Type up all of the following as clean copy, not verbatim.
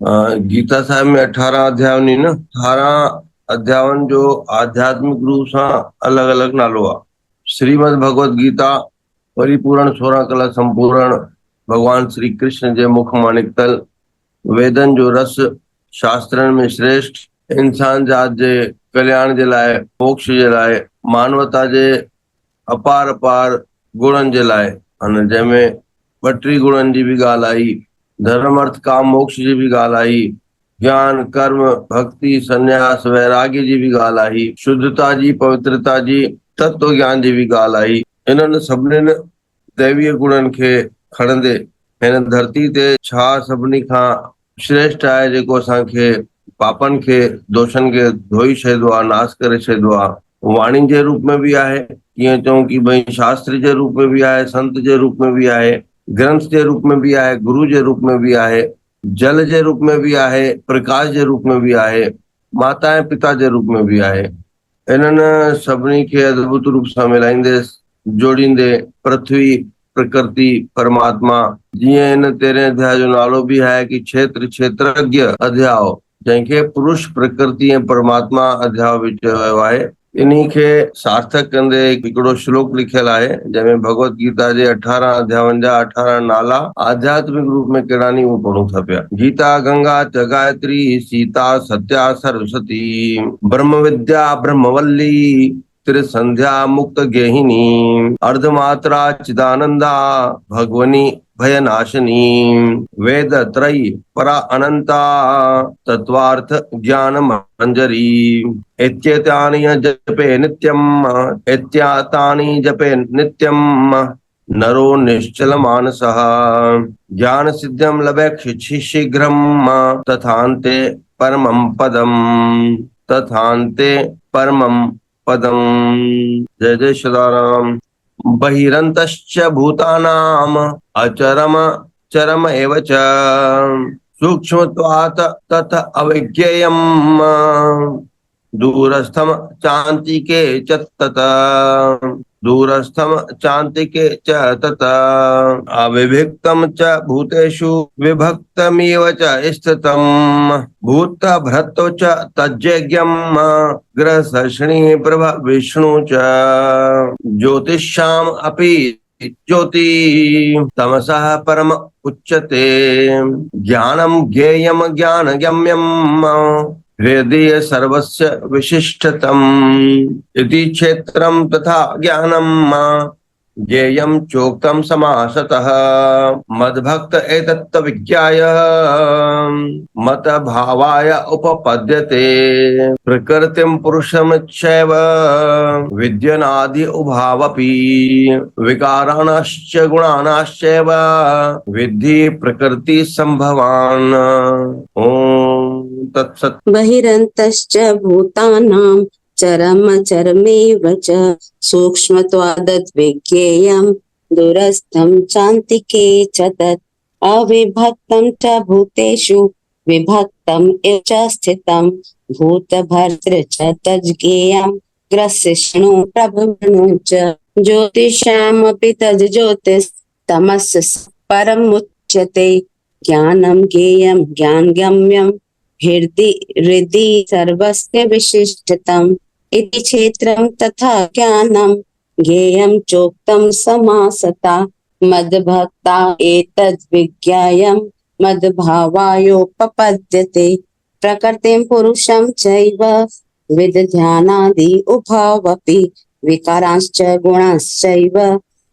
गीता साहिब में 18 अध्याय न 18 अध्यायन जो आध्यात्मिक रूप से अलग अलग नालो आ। श्रीमद भगवत गीता परिपूर्ण 16 कला संपूर्ण भगवान श्री कृष्ण जे मुख मां निकतल वेदन जो रस शास्त्रन में श्रेष्ठ इंसान जात जे कल्याण जे लाए मोक्ष जे लाए मानवता जे अपार अपार गुणन जे लाए अने जंहिंमें 32 गुणन जी भी ॻाल्हि आई, धर्म अर्थ काम मोक्ष जी भी ॻाल्हि आई, ज्ञान कर्म भक्ति संन्यास वैराग्य जी भी ॻाल्हि आई, शुद्धता जी पवित्रता जी तत्व ज्ञान जी भी ॻाल्हि आई। इन्हनि सभिनीनि दैवीय गुणन खे खणंदे हिन धरती ते छा सभिनी खां श्रेष्ठ आहे जेको असांखे पापन खे दोषन खे धोई छॾींदो आहे, नाश करे छॾींदो आहे। वाणी जे रूप में भी आहे, कीअं चऊं कि भई शास्त्र जे रूप में भी आहे, संत जे रूप में भी आहे, ग्रंथ जे रूप में भी आहे, गुरु जे रूप में भी आहे, जल जे रूप में भी आहे, प्रकाश जे रूप में भी आहे, माता ऐं पिता जे रूप में भी आहे। इन्हनि सभिनी खे अद्भुत रूप सां मिलाईंदे जोड़ींदे पृथ्वी प्रकृति परमात्मा जीअं हिन 13 अध्याय जो नालो भी आहे कि क्षेत्र क्षेत्रज्ञ अध्याय, जंहिंखे पुरुष प्रकृति ऐं परमात्मा अध्याय भी चयो वियो आहे। इन्ही खे सार्थक कंदे हिकिड़ो श्लोक लिखियल आहे जंहिंमें भगवत गीता जे 18 अध्यायन जा 18 नाला आध्यात्मिक रूप में कहिड़ा नी उहो पढ़ूं था पिया। गीता गंगा च गायत्री सीता सत्या सरस्वती ब्रह्म विद्या ब्रह्मवल्ली त्रिसंध्या मुक्त गेहिनी अर्धमात्रा चिदानंदा भगवनी भयनाशिनी वेद त्रयी परा अनंता तत्वार्थ ज्ञान मंजरी इत्येतानि जपे नित्यम इत्यातानि जपे नित्यम नरो निश्चल मानसः ज्ञान सिद्ध्यम लभे शीघ्रम तथान्ते परमं पदम तथान्ते परमं पदम। जय जय श्रीराम। बहिरन्तश्च भूतानाम अचरम चरम एव च सूक्ष्मत्वात् तत् अविज्ञेयम् दूरस्थम चान्तिके च तत् दूरस्थम चान्तिके च तत् अविभक्तम च भूतेषु विभक्तमेव च स्थितम् भूतभृतो च तज्ज्ञम् ग्रसर्षणि प्रभ विष्णु च ज्योतिषाम् अपि ज्योति तमसः परम उच्यते ज्ञानं ज्ञेयं ज्ञानगम्यम् हृदय सर्वस्य विशिष्टतम् इति क्षेत्रं तथा ज्ञानं ज्ञेयं चोक्तं समासतः मद्भक्त एतत् विज्ञाय मत भावाय उपपद्यते प्रकृतिं पुरुषमच्चैव विद्यनादि उभावपि विकाराणाश्च गुणानाश्चैव विद्धि प्रकृति संभवान्। ओम तत्सत्। बहिरन्तश्च भूतानां चरमचरमेव च सूक्ष्मत्वादद्विज्ञेयं दूरस्थं चान्तिके च तत् अविभक्तं च भूतेषु विभक्तम् इव च स्थितं भूतभर्तृ च तज्ज्ञेयं ग्रसिष्णु प्रभविष्णु च ज्योतिषामपि तज्ज्योतिस्तमस्य परमुच्यते ज्ञानं ज्ञेयं ज्ञानगम्यं हृदि सर्वस्य विशिष्टतम् इति क्षेत्रं तथा ज्ञानं ज्ञेयं चोक्तं समासता मद्भक्ता एतद् विज्ञाय मद्भावायोपपद्यते प्रकृतिं पुरुषं चैव विदध्यानादि उभावपि विकारांश्च गुणांश्चैव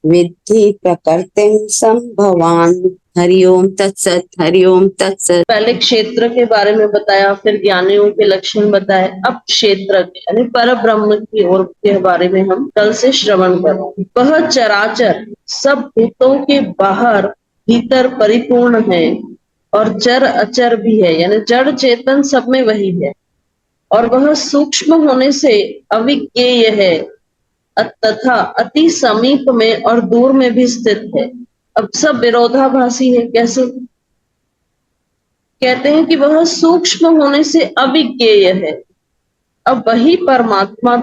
विद्धि प्रकृतिं संभवान्। हरिओम तत्सत। हरिओम तत्सत। पहले क्षेत्र के बारे में बताया, फिर ज्ञानियों के लक्षण बताए, अब क्षेत्र के यानी पर ब्रह्म की ओर के बारे में हम कल से श्रवण करें। वह चराचर सब भूतों के बाहर भीतर परिपूर्ण है और चर अचर भी है, यानी जड़ चेतन सब में वही है, और वह सूक्ष्म होने से अविज्ञेय है तथा अति समीप में और दूर में भी स्थित है। अब सब विरोधाभासी है। कैसे? कहते हैं कि वह सूक्ष्म होने से अविज्ञेय है। अब वही परमात्मा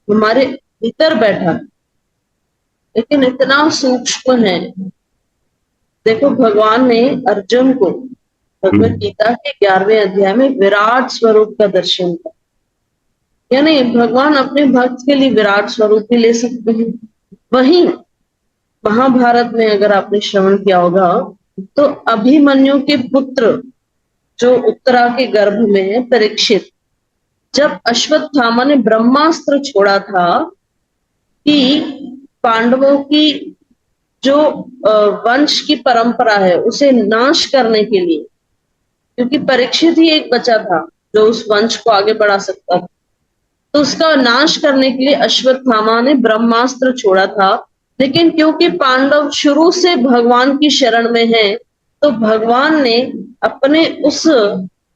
हमारे भीतर बैठा है, लेकिन इतना सूक्ष्म है। देखो, भगवान ने अर्जुन को भगवत गीता के 11वें अध्याय में विराट स्वरूप का दर्शन कर, यानी भगवान अपने भक्त के लिए विराट स्वरूप भी ले सकते हैं। वहीं महाभारत में अगर आपने श्रवण किया होगा तो अभिमन्यु के पुत्र जो उत्तरा के गर्भ में है परीक्षित, जब अश्वत्थामा ने ब्रह्मास्त्र छोड़ा था कि पांडवों की जो वंश की परंपरा है उसे नाश करने के लिए, क्योंकि परीक्षित ही एक बचा था जो उस वंश को आगे बढ़ा सकता था, तो उसका नाश करने के लिए अश्वत्थामा ने ब्रह्मास्त्र छोड़ा था। लेकिन क्योंकि पांडव शुरू से भगवान की शरण में हैं, तो भगवान ने अपने उस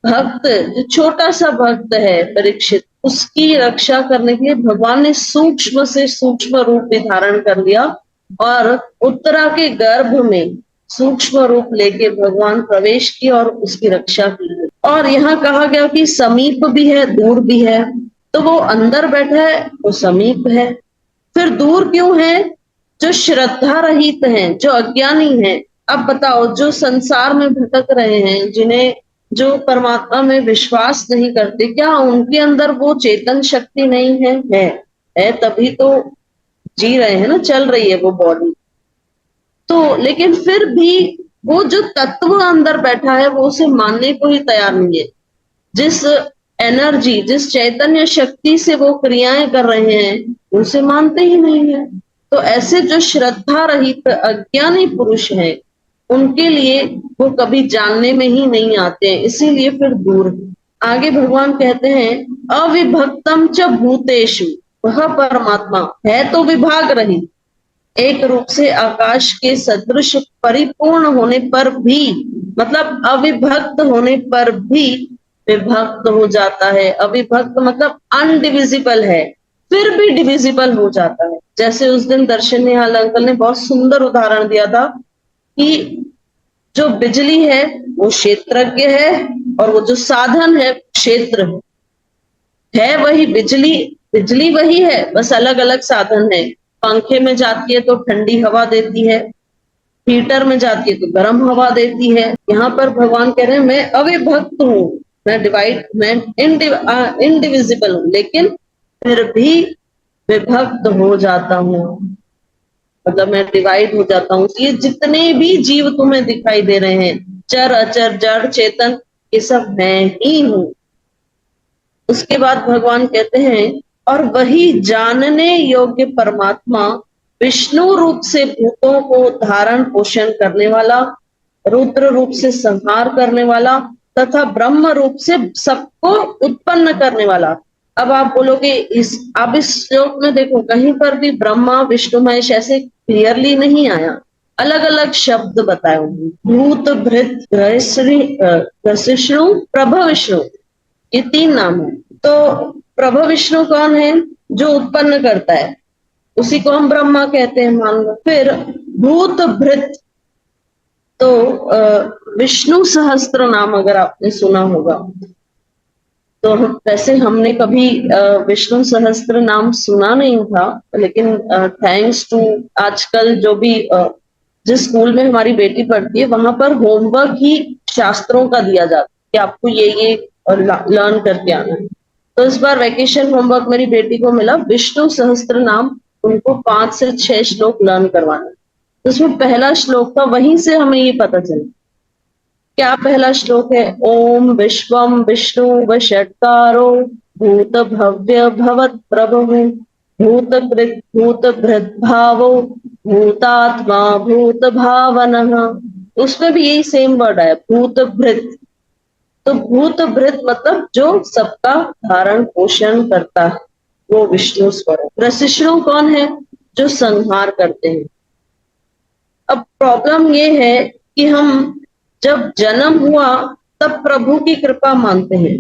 भक्त, जो छोटा सा भक्त है परीक्षित, उसकी रक्षा करने के लिए भगवान ने सूक्ष्म से सूक्ष्म रूप भी धारण कर लिया और उत्तरा के गर्भ में सूक्ष्म रूप लेके भगवान प्रवेश किया और उसकी रक्षा की। और यहाँ कहा गया कि समीप भी है दूर भी है, तो वो अंदर बैठा है वो समीप है, फिर दूर क्यों है? जो श्रद्धा रहित हैं, जो अज्ञानी हैं। अब बताओ, जो संसार में भटक रहे हैं, जिन्हें जो परमात्मा में विश्वास नहीं करते, क्या उनके अंदर वो चेतन शक्ति नहीं है? है तभी तो जी रहे हैं ना, चल रही है वो बॉडी तो। लेकिन फिर भी वो जो तत्व अंदर बैठा है वो उसे मानने को ही तैयार नहीं है। जिस एनर्जी, जिस चैतन्य शक्ति से वो क्रियाएं कर रहे हैं उसे मानते ही नहीं है। तो ऐसे जो श्रद्धा रहित अज्ञानी पुरुष हैं, उनके लिए वो कभी जानने में ही नहीं आते हैं, इसीलिए फिर दूर। आगे भगवान कहते हैं अविभक्तम च भूतेषु, वह परमात्मा है तो विभाग रहित, एक रूप से आकाश के सदृश परिपूर्ण होने पर भी, मतलब अविभक्त होने पर भी विभक्त हो जाता है। अविभक्त मतलब अनडिविजिबल है, फिर भी डिविजिबल हो जाता है। जैसे उस दिन दर्शन निहाल अंकल ने बहुत सुंदर उदाहरण दिया था कि जो बिजली है वो क्षेत्रज्ञ है और वो जो साधन है क्षेत्र है वही बिजली, बिजली वही है, बस अलग अलग साधन है। पंखे में जाती है तो ठंडी हवा देती है, हीटर में जाती है तो गर्म हवा देती है। यहाँ पर भगवान कह रहे हैं मैं अविभक्त हूँ, मैं इंडिविजिबल हूँ, लेकिन फिर भी विभक्त हो जाता हूँ, मतलब मैं डिवाइड हो जाता हूँ। ये जितने भी जीव तुम्हें दिखाई दे रहे हैं, चर अचर जड़ चेतन, ये सब मैं ही हूँ। उसके बाद भगवान कहते हैं और वही जानने योग्य परमात्मा विष्णु रूप से भूतों को धारण पोषण करने वाला, रुद्र रूप से संहार करने वाला तथा ब्रह्म रूप से सबको उत्पन्न करने वाला। अब आप बोलोगे आप इस श्लोक में देखो, कहीं पर भी ब्रह्मा विष्णु महेश ऐसे क्लियरली नहीं आया, अलग अलग शब्द बताए होंगे। भूत भृत ग्रसिष्णु प्रभ विष्णु, ये 3 नाम है। तो प्रभ विष्णु कौन है? जो उत्पन्न करता है, उसी को हम ब्रह्मा कहते हैं मान लो। फिर भूत भृत, तो विष्णु सहस्त्र नाम अगर आपने सुना होगा, तो वैसे हमने कभी विष्णु सहस्त्र नाम सुना नहीं था, लेकिन थैंक्स टू आजकल जो भी जिस स्कूल में हमारी बेटी पढ़ती है वहां पर होमवर्क ही शास्त्रों का दिया जाता है कि आपको ये लर्न करके आना है। तो इस बार वैकेशन होमवर्क मेरी बेटी को मिला, विष्णु सहस्त्र नाम उनको 5 से 6 श्लोक लर्न करवाना। तो उसमें पहला श्लोक था, वहीं से हमें ये पता चला। क्या पहला श्लोक है? ओम विश्वम विष्णु वषट्कारो भूत भव्य भवत प्रभु भूत कृत भूत भृत भावो भूतात्मा भूत भावनः। उसमें भी यही सेम वर्ड है, भूत भृत। तो भूत भृत मतलब जो सबका धारण पोषण करता है, वो विष्णु स्वरूप। ग्रसिष्णु कौन है? जो संहार करते हैं। अब प्रॉब्लम ये है कि हम जब जन्म हुआ तब प्रभु की कृपा मानते हैं,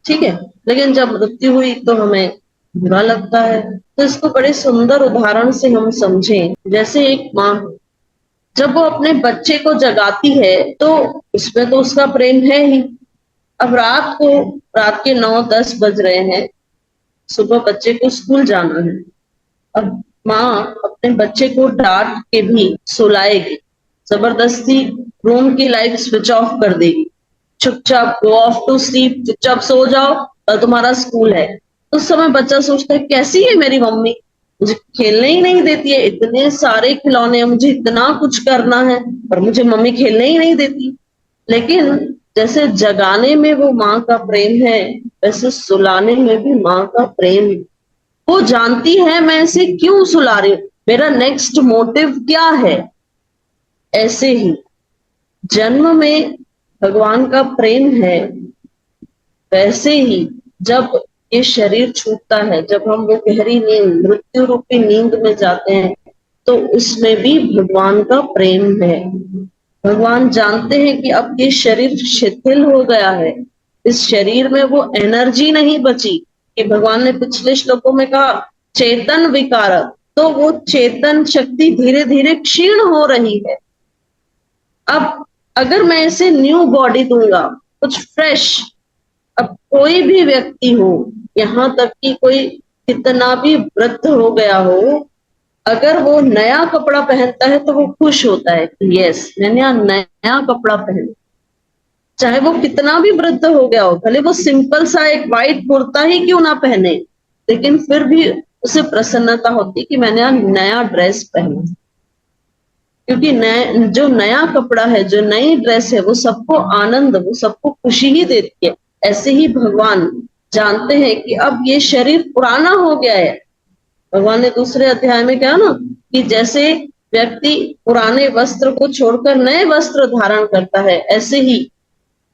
ठीक है, लेकिन जब मृत्यु हुई तो हमें बुरा लगता है। तो इसको बड़े सुंदर उदाहरण से हम समझें। जैसे एक माँ जब वो अपने बच्चे को जगाती है तो उसमें तो उसका प्रेम है ही। अब रात के 9-10 बज रहे हैं, सुबह बच्चे को स्कूल जाना है। अब माँ अपने बच्चे को डांट के भी सुलाएगी, जबरदस्ती रूम की लाइट स्विच ऑफ कर देगी, चुपचाप गो ऑफ टू स्लीप, चुपचाप सो जाओ और तुम्हारा स्कूल है। उस समय बच्चा सोचता है कैसी है मेरी मम्मी, मुझे खेलने ही नहीं देती है, इतने सारे खिलौने हैं, मुझे इतना कुछ करना है पर मुझे मम्मी खेलने ही नहीं देती। लेकिन जैसे जगाने में वो माँ का प्रेम है, वैसे सुलाने में भी माँ का प्रेम है। वो जानती है मैं इसे क्यों सुला रही हूँ, मेरा नेक्स्ट मोटिव क्या है। ऐसे ही जन्म में भगवान का प्रेम है, वैसे ही जब ये शरीर छूटता है, जब हम वो गहरी नींद, मृत्यु रूपी नींद में जाते हैं, तो उसमें भी भगवान का प्रेम है। भगवान जानते हैं कि अब ये शरीर शिथिल हो गया है, इस शरीर में वो एनर्जी नहीं बची कि भगवान ने पिछले श्लोकों में कहा चेतन विकार, तो वो चेतन शक्ति धीरे धीरे क्षीण हो रही है। अब अगर मैं इसे न्यू बॉडी दूंगा, कुछ फ्रेश, अब कोई भी व्यक्ति हो, यहाँ तक कि कोई कितना भी वृद्ध हो गया हो, अगर वो नया कपड़ा पहनता है तो वो खुश होता है कि यस मैंने नया कपड़ा पहना, चाहे वो कितना भी वृद्ध हो गया हो, भले वो सिंपल सा एक व्हाइट कुर्ता ही क्यों ना पहने, लेकिन फिर भी उसे प्रसन्नता होती कि मैंने नया ड्रेस पहना। क्योंकि जो नया कपड़ा है, जो नई ड्रेस है, वो सबको आनंद, वो सबको खुशी ही देती है। ऐसे ही भगवान जानते हैं कि अब ये शरीर पुराना हो गया है। भगवान ने दूसरे अध्याय में कहा ना कि जैसे व्यक्ति पुराने वस्त्र को छोड़कर नए वस्त्र धारण करता है, ऐसे ही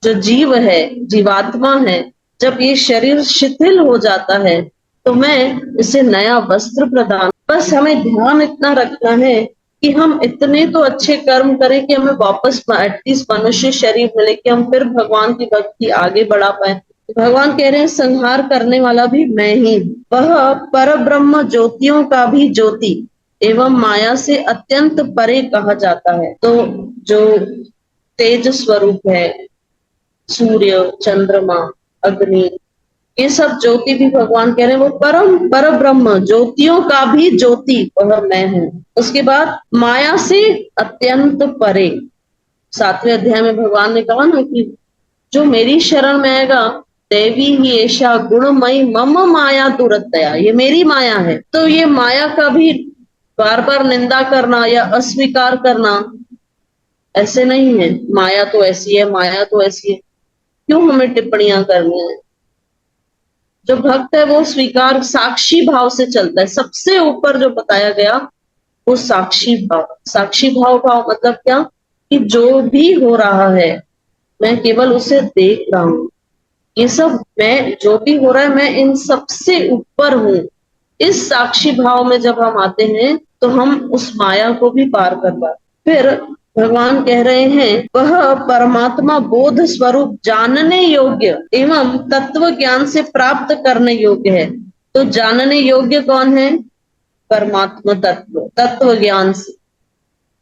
जो जीव है, जीवात्मा है, जब ये शरीर शिथिल हो जाता है तो मैं इसे नया वस्त्र प्रदान, बस हमें ध्यान इतना रखना है कि हम इतने तो अच्छे कर्म करें कि हमें वापस एटलीस्ट मनुष्य शरीर मिले, कि हम फिर भगवान की भक्ति आगे बढ़ा पाए। भगवान कह रहे हैं संहार करने वाला भी मैं ही, वह पर ब्रह्म ज्योतियों का भी ज्योति एवं माया से अत्यंत परे कहा जाता है। तो जो तेज स्वरूप है, सूर्य, चंद्रमा, अग्नि, ये सब ज्योति भी भगवान कह रहे हैं वो पर ब्रह्म ज्योतियों का भी ज्योति वह मैं हूं। उसके बाद माया से अत्यंत परे, 7वें अध्याय में भगवान ने कहा ना कि जो मेरी शरण में आएगा, देवी ही ऐशा गुणमयी मम माया दुरतया, ये मेरी माया है। तो ये माया का भी बार बार निंदा करना या अस्वीकार करना ऐसे नहीं है, माया तो ऐसी है, माया तो ऐसी है, क्यों हमें टिप्पणियां करनी है। जो भक्त है वो स्वीकार साक्षी भाव से चलता है। सबसे ऊपर जो बताया गया वो साक्षी भाव। साक्षी भाव का मतलब क्या, कि जो भी हो रहा है मैं केवल उसे देख रहा हूं, ये सब मैं जो भी हो रहा है मैं इन सबसे ऊपर हूं। इस साक्षी भाव में जब हम आते हैं तो हम उस माया को भी पार कर पाते। फिर भगवान कह रहे हैं वह परमात्मा बोध स्वरूप जानने योग्य एवं तत्व ज्ञान से प्राप्त करने योग्य है। तो जानने योग्य कौन है, परमात्मा तत्व, तत्व ज्ञान से,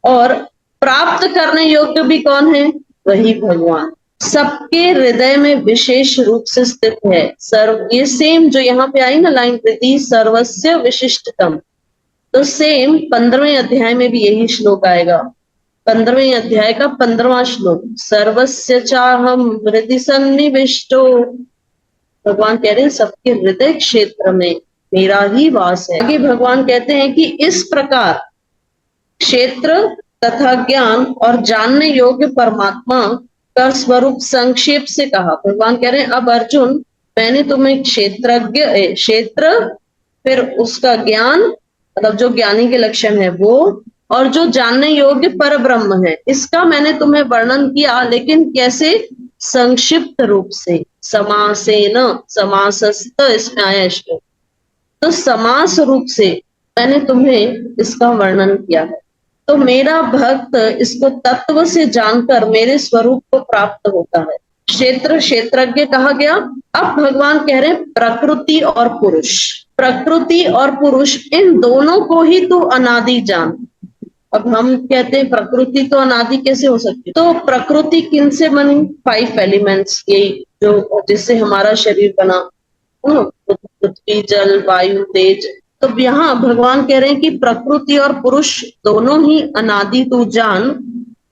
और प्राप्त करने योग्य भी कौन है, वही भगवान। सबके हृदय में विशेष रूप से स्थित है। सर्व, ये सेम जो यहाँ पे आई ना लाइन, प्रीति सर्वस्य विशिष्टतम, तो सेम 15वें अध्याय में भी यही श्लोक आएगा। 15वें अध्याय का 15वां श्लोक, सर्वस्य चाहम हृदि सन्निविष्टो, भगवान कह रहे हैं सबके हृदय क्षेत्र में मेरा ही वास है। आगे भगवान कहते हैं कि इस प्रकार क्षेत्र तथा ज्ञान और जानने योग्य परमात्मा का स्वरूप संक्षेप से कहा। भगवान कह रहे हैं अब अर्जुन मैंने तुम्हें क्षेत्रज्ञ, क्षेत्र, फिर उसका ज्ञान मतलब जो ज्ञानी के लक्षण है वो, और जो जानने योग्य पर ब्रह्म है, इसका मैंने तुम्हें वर्णन किया, लेकिन कैसे, संक्षिप्त रूप से, समासेन, समासस्त इसमें आया श्लोक, तो समास रूप से मैंने तुम्हें इसका वर्णन किया है। तो मेरा भक्त इसको तत्व से जानकर मेरे स्वरूप को प्राप्त होता है। क्षेत्र, क्षेत्रज्ञ कहा गया। अब भगवान कह रहे हैं प्रकृति और पुरुष, प्रकृति और पुरुष इन दोनों को ही तू अनादि जान। अब हम कहते हैं प्रकृति तो अनादि कैसे हो सकती, तो प्रकृति किन से बनी, 5 एलिमेंट्स, यही जो जिससे हमारा शरीर बना, पृथ्वी, जल, वायु, तेज। तो यहाँ भगवान कह रहे हैं कि प्रकृति और पुरुष दोनों ही अनादि तू जान,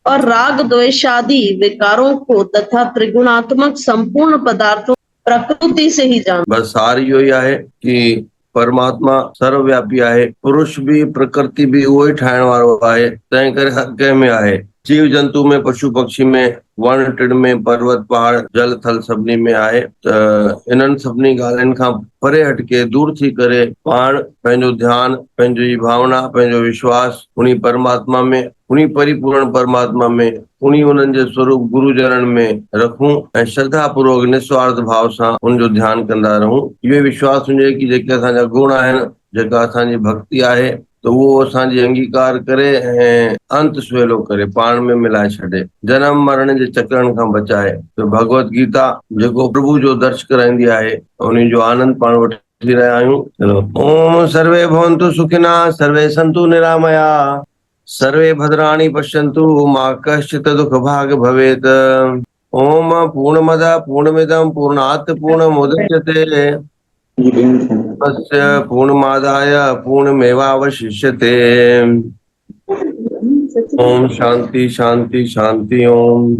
और राग द्वेषादि विकारों को तथा त्रिगुणात्मक संपूर्ण पदार्थों प्रकृति से ही जान। बस सार इहो ई आहे कि परमात्मा सर्वव्यापी आहे, पुरुष भी प्रकृति भी उहो ई ठाहिण वारो आहे, तंहिं करे हर कंहिं में आहे। जीव जंतु में, पशु पक्षी में, वण टिण में, पर्वत पहाड़ जल थल सभिनी में आहे। त इन्हनि सभिनी ॻाल्हियुनि खां परे हटके दूर थी करे पाण पंहिंजो ध्यानु, पंहिंजी भावना, पंहिंजो विश्वास उनी परमात्मा में, उनी परिपूर्ण परमात्मा में, उनी उन्हनि जे स्वरूप गुरुजननि में रखूं ऐं श्रद्धा पूर्वक निस्वार्थ भाव सां उनजो ध्यानु कंदा रहूं। इहो विश्वास हुजे कि जेके असांजा गुण आहिनि, जेका असांजी भक्ति आहे, त उहो असांजी अंगीकार करे ऐं अंत सवेलो करे पाण में मिलाए छॾे, जनम मरण जे चक्रनि खां बचाए। त भगवत गीता जेको प्रभु जो दर्श कराईंदी आहे, उन जो आनंद पाण वठी रहिया आहियूं। चलो, ओम सर्वे भवन्तु सुखिनः, सर्वे सन्तु निरामया, सर्वे भद्राणि पश्यन्तु, मा कश्चित् दुःख भाग् भवेत्। ओम पूर्णमदः पूर्णमिदं पूर्णात् पूर्णमुदच्यते, तस्य पूर्णमादाय पूर्णमेवावशिष्यते। ओम शांति शांति शांति। ओम।